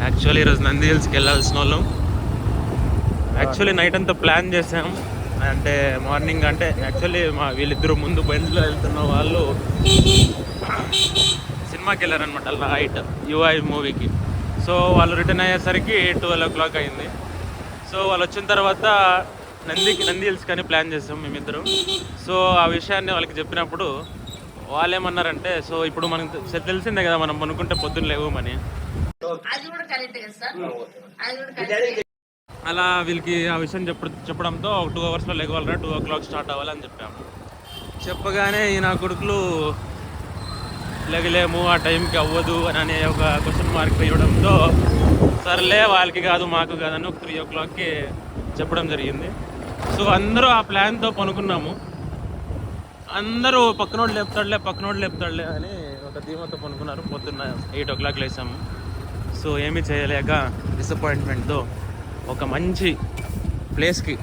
Actually ఈరోజు నంది హిల్స్కి వెళ్ళాల్సిన వాళ్ళం. యాక్చువల్లీ నైట్ అంతా ప్లాన్ చేసాం. అంటే మార్నింగ్ అంటే యాక్చువల్లీ వీళ్ళిద్దరు ముందు బండిలో వెళ్తున్న వాళ్ళు సినిమాకి వెళ్ళారనమాట నైట్ యుఐ మూవీకి. సో వాళ్ళు రిటర్న్ అయ్యేసరికి 12 o'clock అయింది. సో వాళ్ళు వచ్చిన తర్వాత నంది హిల్స్ కానీ ప్లాన్ చేసాం మేమిద్దరం. సో ఆ విషయాన్ని వాళ్ళకి చెప్పినప్పుడు వాళ్ళు ఏమన్నారంటే, సో ఇప్పుడు మనకు తెలిసిందే కదా మనం అనుకుంటే పొద్దున్న లేవమని. అలా వీళ్ళకి ఆ విషయం చెప్పడంతో ఒక 2 hours లేవాలరా, 2 o'clock స్టార్ట్ అవ్వాలని చెప్పాము. చెప్పగానే ఈ నా కొడుకులు లేగలేము, ఆ టైంకి అవ్వదు అని అనే ఒక క్వశ్చన్ మార్క్ ఇవ్వడంతో సర్లే వాళ్ళకి కాదు మాకు కాదని ఒక 3 o'clockకి చెప్పడం జరిగింది. సో అందరూ ఆ ప్లాన్తో పనుకున్నాము. అందరూ పక్కనోడు లేపుతాడులే అని ఒక ధీమాతో పనుకున్నారు. పొద్దున్న 8 o'clock లేసాము. సో ఏమీ చేయలేక డిసప్పాయింట్మెంట్తో ఒక మంచి ప్లేస్కి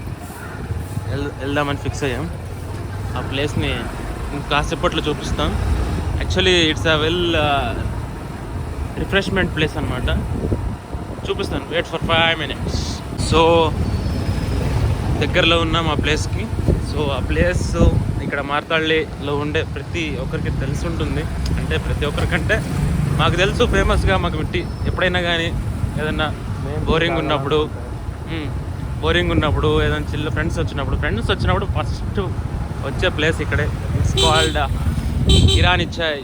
వెళ్దామని ఫిక్స్ అయ్యాం. ఆ ప్లేస్ని కాసేపట్లో చూపిస్తాం. Actually it's a well refreshment place అనమాట. చూపిస్తాను, వెయిట్ ఫర్ 5 minutes. సో దగ్గరలో ఉన్నాం ఆ ప్లేస్కి. సో ఆ ప్లేస్ ఇక్కడ మార్తాళ్ళలో ఉండే ప్రతి ఒక్కరికి తెలిసి ఉంటుంది. అంటే ప్రతి ఒక్కరికంటే మాకు తెలుసు, ఫేమస్గా మాకు ఎప్పుడైనా కానీ ఏదన్నా బోరింగ్ ఉన్నప్పుడు ఏదైనా చిల్ల ఫ్రెండ్స్ వచ్చినప్పుడు ఫస్ట్ వచ్చే ప్లేస్ ఇక్కడే. ఇట్స్ కాల్డ్ ಇರಾನಿ ಚಾಯ್.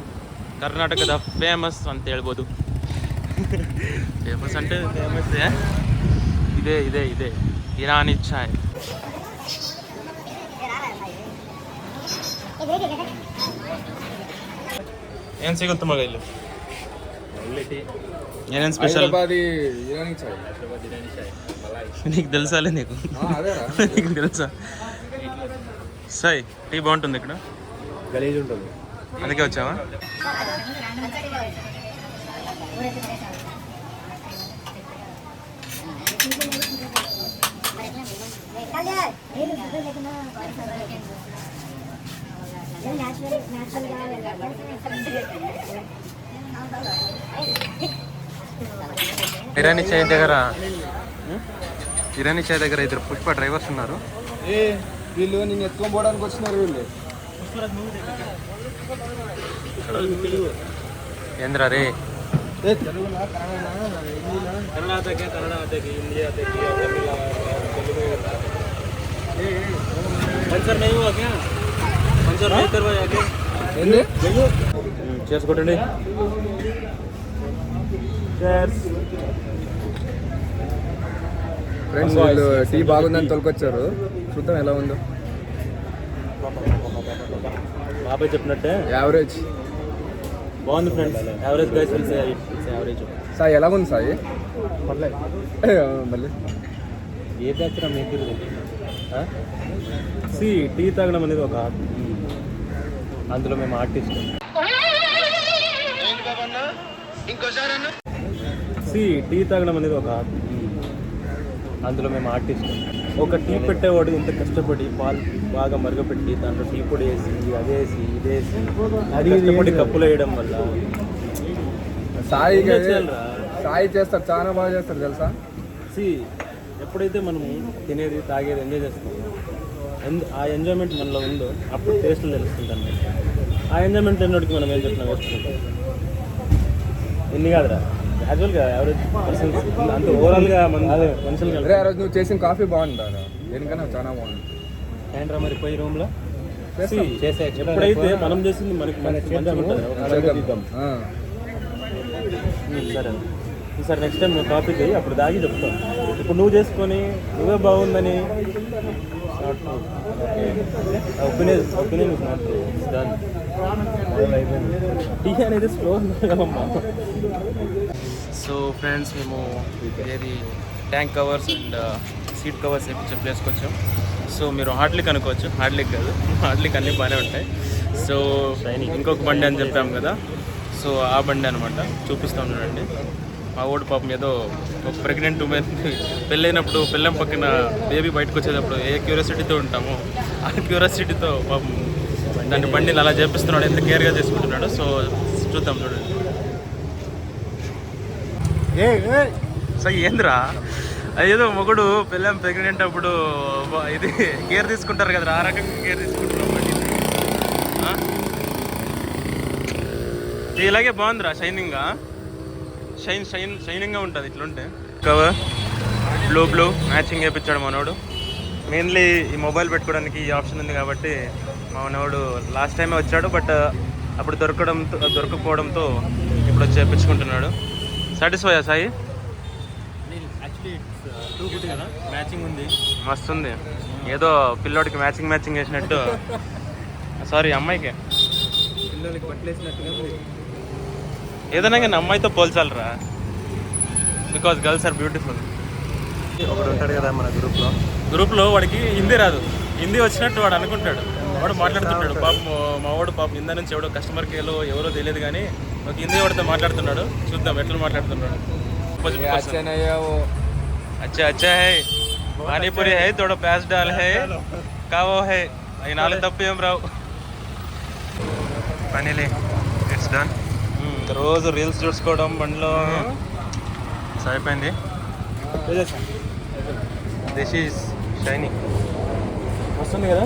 ಕರ್ನಾಟಕದ ಫೇಮಸ್ ಅಂತ ಹೇಳ್ಬೋದು. ಫೇಮಸ್ అంటే ಫೇಮಸ್ ಇದೇ ಇರಾನಿ ಚಾಯ್. ಏನು ಸಿಗುತ್ತೆ ಮಗ ಇಲ್ಲಿ? ಏನೇನು ಸ್ಪೆಷಲ್? నీకు తెలుసాలే? నీకు తెలుసా? సై టీ బాగుంటుంది ఇక్కడ, గలీజ్ ఉంటుంది, అందుకే వచ్చావా? ఇరానీ చాయ్ దగ్గర ఇద్దరు పుష్ప డ్రైవర్స్ ఉన్నారు. వీళ్ళు నేను ఎత్తుకొని పోవడానికి వచ్చినారు. వీళ్ళు ఏంద్రా రే? చేసుకోండి. ఫ్రెండ్స్ వాళ్ళు టీ బాగుందని తొలకొచ్చారు. చూద్దాం ఎలా ఉందో. బాబాయ్ చెప్పినట్టే యావరేజ్ బాగుంది friends. Average guys will say it's average. Sai ఎలా ఉంది సాయి? మళ్ళీ ఏ తెచ్చినా మీకు టీ తాగడం అనేది ఒక అందులో మేము ఆర్టిస్ట్. టీ తాగడం అనేది ఒక అందులో మేము ఆర్టిస్ట్. ఒక టీ పెట్టేవాడు ఇంత కష్టపడి పాలు బాగా మరగపెట్టి దాంట్లో టీ పొడి వేసి అదేసి ఇదేసి అది కష్టపడి కప్పులు వేయడం వల్ల సాయి చేస్తారు, చాలా బాగా చేస్తారు తెలుసా. ఎప్పుడైతే మనము తినేది తాగేది ఎంజాయ్ చేస్తామో ఆ ఎంజాయ్మెంట్ మనలో ఉందో అప్పుడు టేస్ట్లు తెలుస్తుంది అన్నమాట. ఆ ఎంజాయ్మెంట్ ఎన్నోటికి మనం ఏం చెప్తున్నాం వేసుకుంటాం. ఎన్ని కాదురా, యాక్చువల్గా యావరేజ్ పర్సన్స్ అంత ఓవరాల్గా మనుషులు. అరే ఆ రోజు నువ్వు చేసిన కాఫీ బాగుందా? దేనికన్నా చాలా బాగుంది. ఏంట్రా మరి పోయి రూమ్లో చేసే ఎప్పుడైతే మనం చేసింది మనకి మంచిగా ఉంటుంది. సరే ఈసారి నెక్స్ట్ టైం నువ్వు కాఫీ చేయి, అప్పుడు దాగి చెప్తావు. ఇప్పుడు నువ్వు చేసుకొని నువ్వే బాగుందని ఒపీనియన్ టీ అనేది స్లో కదమ్మా. సో ఫ్రెండ్స్ మేము ఏది tank covers and seat covers వేయించే ప్లేస్కి వచ్చాం. సో మీరు హార్డ్లిక్ అనుకోవచ్చు, హార్డ్లిక్ కాదు, హార్డ్లిక్ అన్నీ బాగానే ఉంటాయి. సో ఇంకొక బండి అని చెప్పాము కదా, సో ఆ బండి అనమాట చూపిస్తూ ఉన్నాడండి. మా ఓడి పాపం ఏదో ఒక ప్రెగ్నెంట్ ఉమెన్ పెళ్ళైనప్పుడు పెళ్ళం పక్కన బేబీ బయటకు వచ్చేటప్పుడు ఏ క్యూరియాసిటీతో ఉంటామో ఆ క్యూరియాసిటీతో పాపం దాన్ని బండిని అలా చేపిస్తున్నాడు, ఎంత కేర్గా చేసుకుంటున్నాడు. సో చూద్దాం చూడండి. సో ఏందిరా అదేదో మొగుడు పిల్లం ప్రెగ్నెంట్ అప్పుడు ఇది కేర్ తీసుకుంటారు కదా ఆ రకంగా కేర్ తీసుకుంటారు బండి ఇలాగే బాగుందిరా షైనింగ్గా షైనింగ్గా ఉంటుంది ఇట్లుంటే కవర్ బ్లూ మ్యాచింగ్ వేయించాడు మనోడు మెయిన్లీ ఈ మొబైల్ పెట్టుకోవడానికి ఈ ఆప్షన్ ఉంది కాబట్టి మా మనోడు లాస్ట్ టైమే వచ్చాడు బట్ అప్పుడు దొరకకపోవడంతో ఇప్పుడు వచ్చి చేయించుకుంటున్నాడు సాటిస్ఫైయా సాయి కదా మ్యాచింగ్ ఉంది మస్తుంది ఏదో పిల్లోడికి మ్యాచింగ్ వేసినట్టు సారీ అమ్మాయికే పిల్లలకి పట్టలేసినట్టుగా ఉంది. ఏదైనా కానీ అమ్మాయితో పోల్చాలరా బికాస్ గర్ల్స్ ఆర్ బ్యూటిఫుల్. ఒకడు ఉంటాడు కదా మన గ్రూప్లో వాడికి హిందీ రాదు హిందీ వచ్చినట్టు వాడు అనుకుంటాడు వాడు మాట్లాడుతుంటాడు పాపం మా వాడు పాపం ఇందా నుంచి ఎవడో కస్టమర్ కేర్లో ఎవరో తెలియదు కానీ ఒక హిందీ వాడితో మాట్లాడుతున్నాడు చూద్దాం ఎట్లా మాట్లాడుతున్నాడు. अच्छा अच्छा है పానీపూరి है थोड़ा प्याज डाल है కావో है అవి 4 తప్పు ఏం రావు. Finally it's done. రోజు రీల్స్ చూసుకోవడం బండిలో సరిపోయింది. దిస్ ఈజ్ షైనింగ్ వస్తుంది కదా.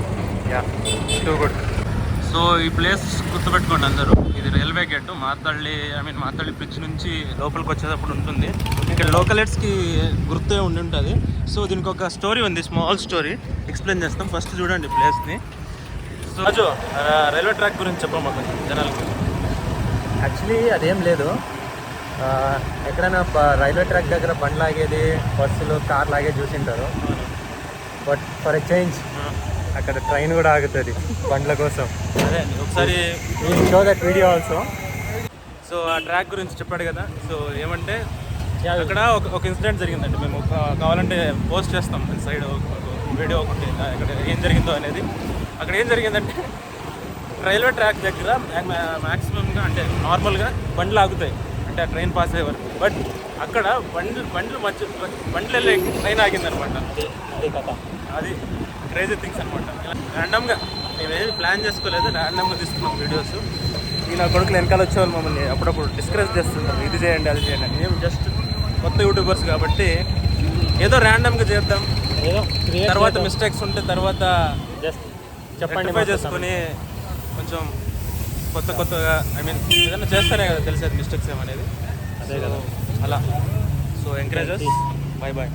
Yeah too good. సో ఈ ప్లేస్ గుర్తుపెట్టుకోండి అందరూ ఇది రైల్వే గేట్ మాతళ్ళి బ్రిడ్జ్ నుంచి లోపలికి వచ్చేటప్పుడు ఉంటుంది. ఇక్కడ లోకలైట్స్కి గుర్తే ఉండి ఉంటుంది. సో దీనికి ఒక స్టోరీ ఉంది స్మాల్ స్టోరీ ఎక్స్ప్లెయిన్ చేస్తాం. ఫస్ట్ చూడండి ప్లేస్ని. సో రాజు రైల్వే ట్రాక్ గురించి చెప్పమ్మా కొంచెం జనాలకి. యాక్చువల్లీ అదేం లేదు, ఎక్కడైనా రైల్వే ట్రాక్ దగ్గర బండ్ లాగేది బస్సులు కార్ లాగేది చూసింటారు. బట్ ఫర్ ఎ చేంజ్ అక్కడ ట్రైన్ కూడా ఆగుతుంది బండ్ల కోసం. అదే ఒకసారి show that video also. So ఆ ట్రాక్ గురించి చెప్పాడు కదా. సో ఏమంటే అక్కడ ఒక ఇన్సిడెంట్ జరిగిందండి. మేము కావాలంటే పోస్ట్ చేస్తాం సైడ్ వీడియో ఒకటి అక్కడ ఏం జరిగిందో అనేది. అక్కడ ఏం జరిగిందంటే రైల్వే ట్రాక్ దగ్గర మ్యాక్సిమంగా అంటే నార్మల్గా బండ్లు ఆగుతాయి అంటే ఆ ట్రైన్ పాస్ అయ్యే వరకు. బట్ అక్కడ బండ్లు వెళ్ళే ట్రైన్ ఆగిందనమాట. అది కథ, అది క్రేజీ థింగ్స్ అనమాట. ర్యాండమ్గా మేమేమి ప్లాన్ చేసుకోలేదు, ర్యాండమ్గా తీసుకున్నాం వీడియోస్. ఈ నా కొడుకులు వెనకాల వచ్చేవాళ్ళు మమ్మల్ని అప్పుడప్పుడు డిస్కరేజ్ చేస్తుంటారు ఇది చేయండి అది చేయండి అని. మేము జస్ట్ కొత్త యూట్యూబర్స్ కాబట్టి ఏదో ర్యాండమ్గా చేద్దాం, తర్వాత మిస్టేక్స్ ఉంటే తర్వాత జస్ట్ చెప్పండి చేసుకొని కొంచెం కొత్తగా ఏదైనా చేస్తేనే కదా తెలిసేది మిస్టేక్స్ ఏమనేది. అదే కదా అలా. So encourages. Bye bye.